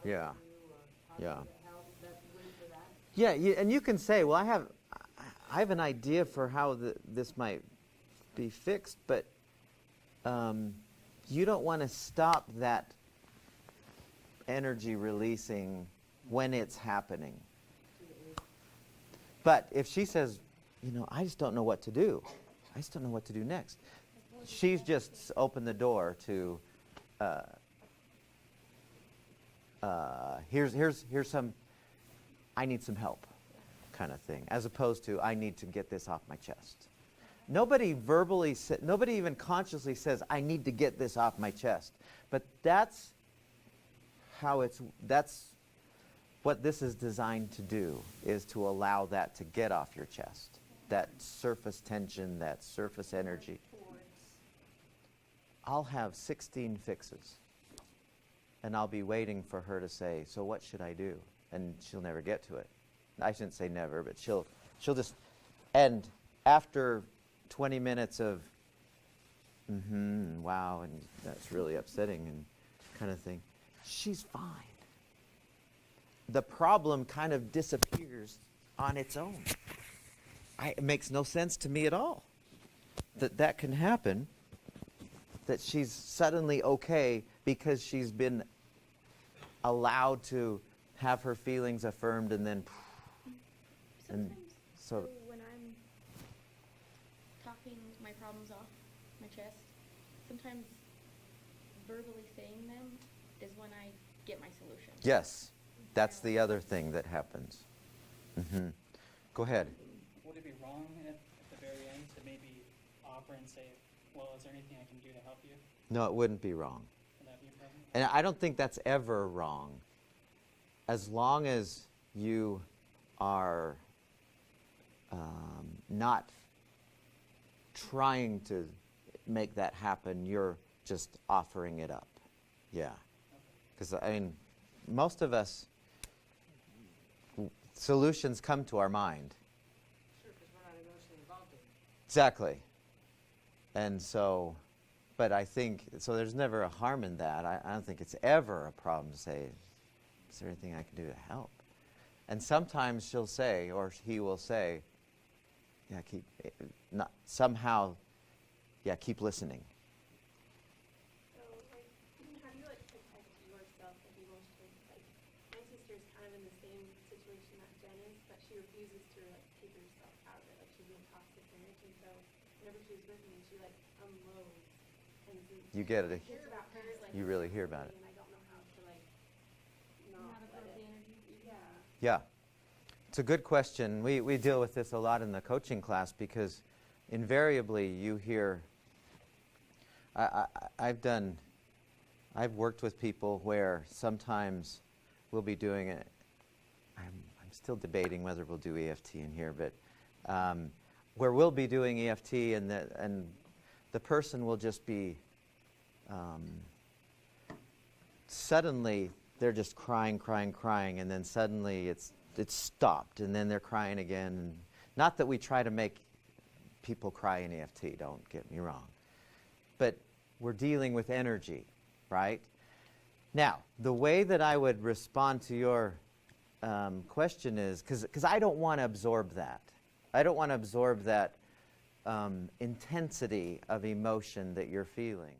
Yeah. how to Yeah. get help, is that the way for that? Yeah, and you can say, well, I have an idea for how this might be fixed, but you don't want to stop that energy releasing when it's happening. But if she says, I just don't know what to do. I just don't know what to do next. She's just opened the door to, here's some, I need some help kind of thing, as opposed to, I need to get this off my chest. Nobody nobody even consciously says, I need to get this off my chest. But that's what this is designed to do, is to allow that to get off your chest. That surface tension, that surface energy. I'll have 16 fixes. And I'll be waiting for her to say, so what should I do? And she'll never get to it. I shouldn't say never, but she'll just, and after 20 minutes of, wow, and that's really upsetting and kind of thing, she's fine. The problem kind of disappears on its own. It makes no sense to me at all that can happen, that she's suddenly okay because she's been allowed to have her feelings affirmed, and then Sometimes, so when I'm talking my problems off my chest, sometimes verbally saying them is when I get my solution. Yes, that's the other thing that happens. Go ahead. Would it be wrong at the very end to maybe offer and say, well, is there anything I can do to help you? No, it wouldn't be wrong. Would that be a problem? And I don't think that's ever wrong. As long as you are not trying to make that happen, you're just offering it up. Yeah. Because, most of us, solutions come to our mind. Sure, because we're not emotionally involved in it. Exactly. And so, but I think, so there's never a harm in that. I don't think it's ever a problem to say, is there anything I can do to help? And sometimes she'll say, or he will say, keep listening. So, have you protected yourself emotionally? My sister's kind of in the same situation that Jen is, but she refuses to take herself out of it. She's in toxic marriage, and so whenever she's with me, she unloads. And You get it. it's about her, You really hear about it. And I don't know how to not let it. Yeah. Yeah. It's a good question. We deal with this a lot in the coaching class, because invariably you hear, I've worked with people where sometimes we'll be doing it. I'm still debating whether we'll do EFT in here, but where we'll be doing EFT and the person will just be suddenly they're just crying, and then suddenly it's stopped, and then they're crying again. And not that we try to make people cry in EFT, don't get me wrong. But we're dealing with energy, right? Now, the way that I would respond to your question is, because I don't want to absorb that. I don't want to absorb that intensity of emotion that you're feeling.